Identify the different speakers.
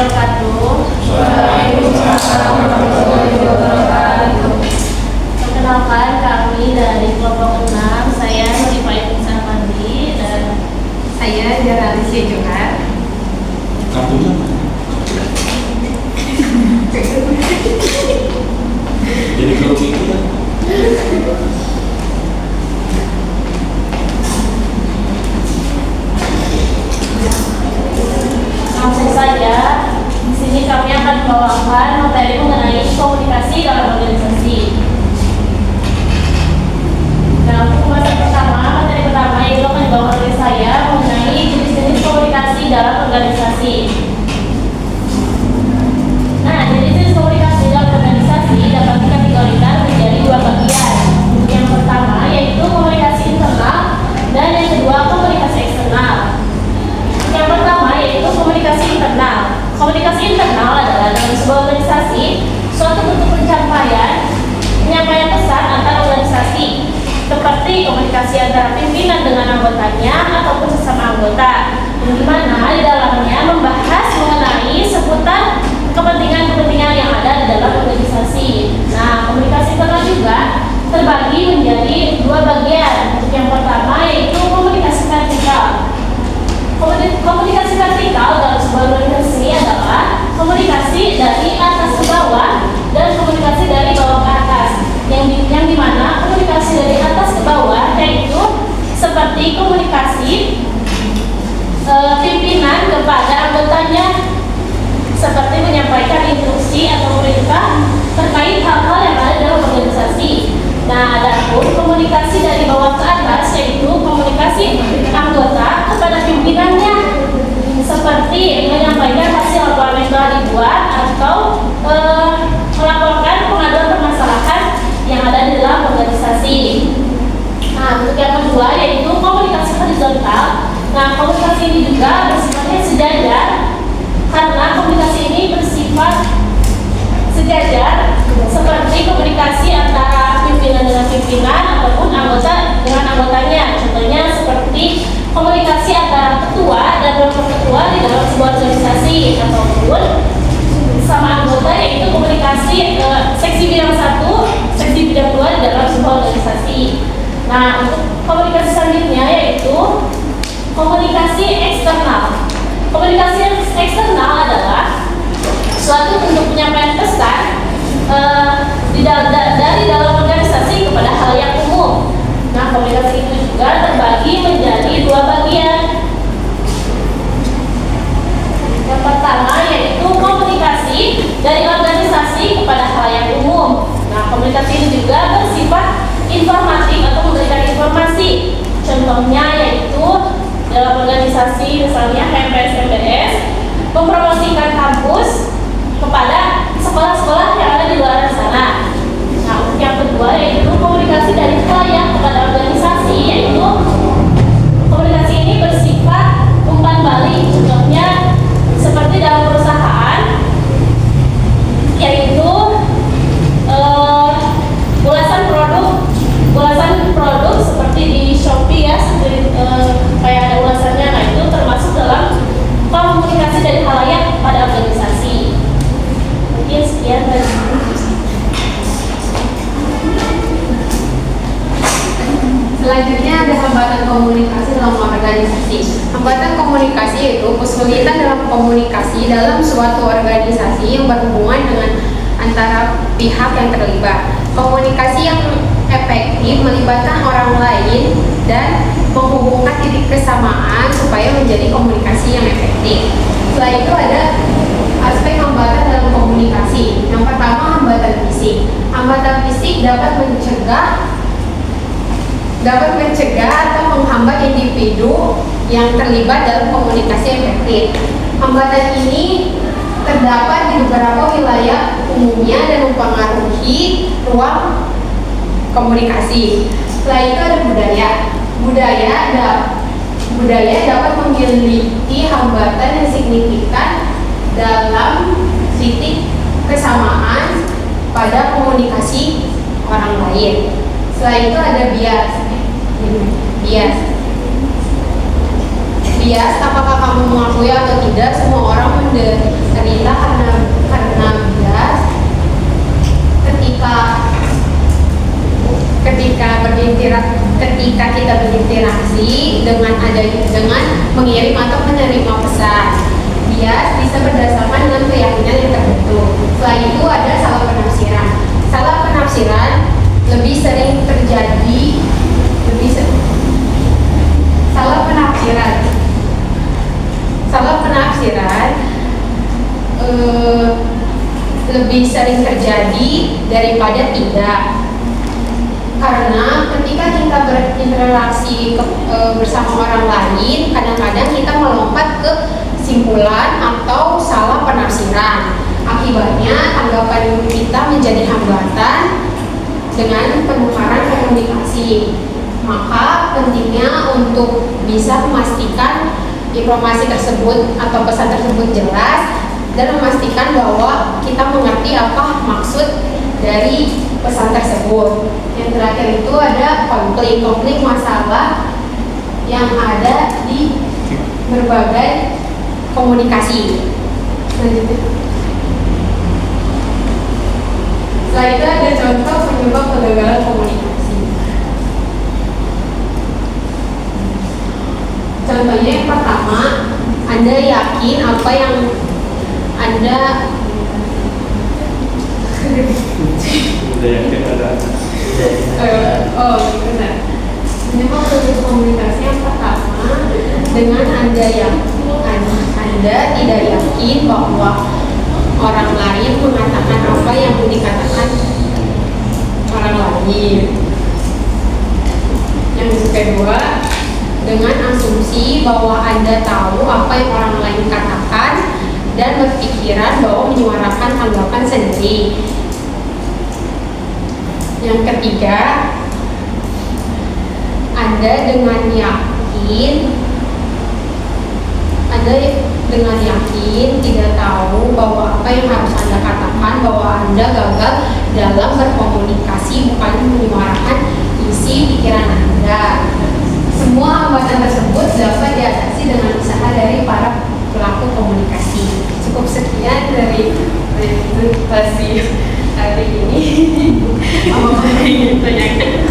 Speaker 1: wabarakatuh.
Speaker 2: Waalaikumsalam warahmatullahi wabarakatuh.
Speaker 1: Perkenalkan, kami dari kelompok 6. Saya Nurifah Sarmandi dan
Speaker 2: Saya Zara Alicia Johar.
Speaker 3: Kartunya jadi kalau itu kan
Speaker 1: langsung saja. Di sini kami akan membawakan materi mengenai komunikasi dalam organisasi. Nah, untuk materi pertama yaitu akan dibawakan oleh saya mengenai jenis-jenis komunikasi dalam organisasi. Nah, jenis-jenis komunikasi dalam organisasi dapat dikategorikan menjadi dua bagian. Yang pertama yaitu komunikasi internal dan yang kedua komunikasi eksternal. Yang pertama yaitu komunikasi internal. Komunikasi internal adalah dalam sebuah organisasi suatu bentuk penyampaian pesan antar organisasi, seperti komunikasi antara pimpinan dengan anggotanya ataupun sesama anggota, yang dimana di dalamnya membahas mengenai seputar kepentingan-kepentingan yang ada di dalam organisasi. Nah, komunikasi internal juga terbagi menjadi dua bagian. Yang pertama yaitu komunikasi vertikal. Komunikasi vertikal dalam sebuah organisasi adalah komunikasi dari atas ke bawah dan komunikasi dari bawah ke atas. Yang dimana komunikasi dari atas ke bawah yaitu seperti komunikasi pimpinan kepada anggotanya, seperti menyampaikan instruksi atau perintah terkait hal-hal yang ada dalam organisasi. Nah, adapun komunikasi dari bawah ke atas yaitu komunikasi anggota kepada pimpinannya, seperti menyampaikan hasil laporan yang telah dibuat atau melaporkan pengaduan permasalahan yang ada di dalam organisasi. Nah, untuk yang kedua yaitu komunikasi horizontal. Nah, komunikasi ini juga bersifatnya sejajar, karena komunikasi ini bersifat sejajar seperti komunikasi antara pimpinan dengan pimpinan ataupun anggota dengan anggotanya. Contohnya seperti komunikasi antara ketua dan wakil ketua di dalam sebuah organisasi, ataupun sama anggota, yaitu komunikasi seksi bidang 1, seksi bidang 2 di dalam sebuah organisasi. Nah, untuk komunikasi selanjutnya yaitu komunikasi eksternal. Komunikasi eksternal adalah suatu bentuk penyampaian pesan dari dalam organisasi kepada halayak umum. Nah, komunikasi itu juga terbagi menjadi dua bagian. Yang pertama yaitu komunikasi dari organisasi kepada halayak umum. Nah, komunikasi ini juga bersifat informatif atau memberikan informasi. Contohnya yaitu dalam organisasi misalnya HMPS MPS mempromosikan kampus kepada sekolah-sekolah yang ada di luar sana. Nah, untuk yang kedua yaitu komunikasi dari klien kepada organisasi, yaitu komunikasi ini bersifat umpan balik. Contohnya seperti dalam perusahaan yaitu ulasan produk seperti di Shopee ya, seperti kayak ada ulasannya. Nah, itu termasuk dalam komunikasi dari halayak pada organisasi. Mungkin sekian dari saya.
Speaker 2: Selanjutnya ada hambatan komunikasi dalam organisasi. Hambatan komunikasi yaitu kesulitan dalam komunikasi dalam suatu organisasi yang berhubungan dengan antara pihak yang terlibat. Komunikasi yang efektif melibatkan orang lain dan menghubungkan titik kesamaan supaya menjadi komunikasi yang efektif. Setelah itu ada aspek hambatan dalam komunikasi. Yang pertama, hambatan fisik. Hambatan fisik dapat mencegah atau menghambat individu yang terlibat dalam komunikasi efektif. Hambatan ini terdapat di beberapa wilayah umumnya dan mempengaruhi ruang komunikasi. Setelah itu ada budaya. Budaya dapat memiliki hambatan yang signifikan dalam titik kesamaan pada komunikasi orang lain. Setelah itu ada bias. Bias, apakah kamu mengakui atau tidak, semua orang menderita karena bias ketika kita berinteraksi dengan mengirim atau menerima pesan. Bias bisa berdasarkan dengan keyakinan yang terbentuk. Setelah itu ada salah penafsiran. Salah penafsiran lebih sering terjadi lebih sering terjadi daripada tidak, karena ketika kita berinteraksi bersama orang lain, kadang-kadang kita melompat ke kesimpulan atau salah penafsiran. Akibatnya tanggapan kita menjadi hambatan dengan penukaran komunikasi. Maka pentingnya untuk bisa memastikan informasi tersebut atau pesan tersebut jelas dan memastikan bahwa kita mengerti apa maksud dari pesan tersebut. Yang terakhir itu ada konflik masalah yang ada di berbagai komunikasi. Selanjutnya. Setelah itu ada contoh penyebab kegagalan komunikasi. Contohnya yang pertama, Anda yakin apa yang Anda
Speaker 3: Udah yakin ada.
Speaker 2: benar. Penyebab kegagalan komunikasi yang pertama, dengan Anda tidak yakin bahwa orang lain mengatakan apa yang dikatakan orang lain. Yang kedua, dengan asumsi bahwa Anda tahu apa yang orang lain katakan dan berpikiran bahwa menyuarakan tanggapan sendiri. Yang ketiga, Anda dengan yakin tidak tahu bahwa apa yang harus Anda katakan, bahwa Anda gagal dalam berkomunikasi, bukan menyuarakan isi pikiran Anda. Semua hambatan tersebut dapat diatasi dengan usaha dari para pelaku komunikasi. Cukup sekian dari presentasi hari ini. Apa yang ingin ditanyakan?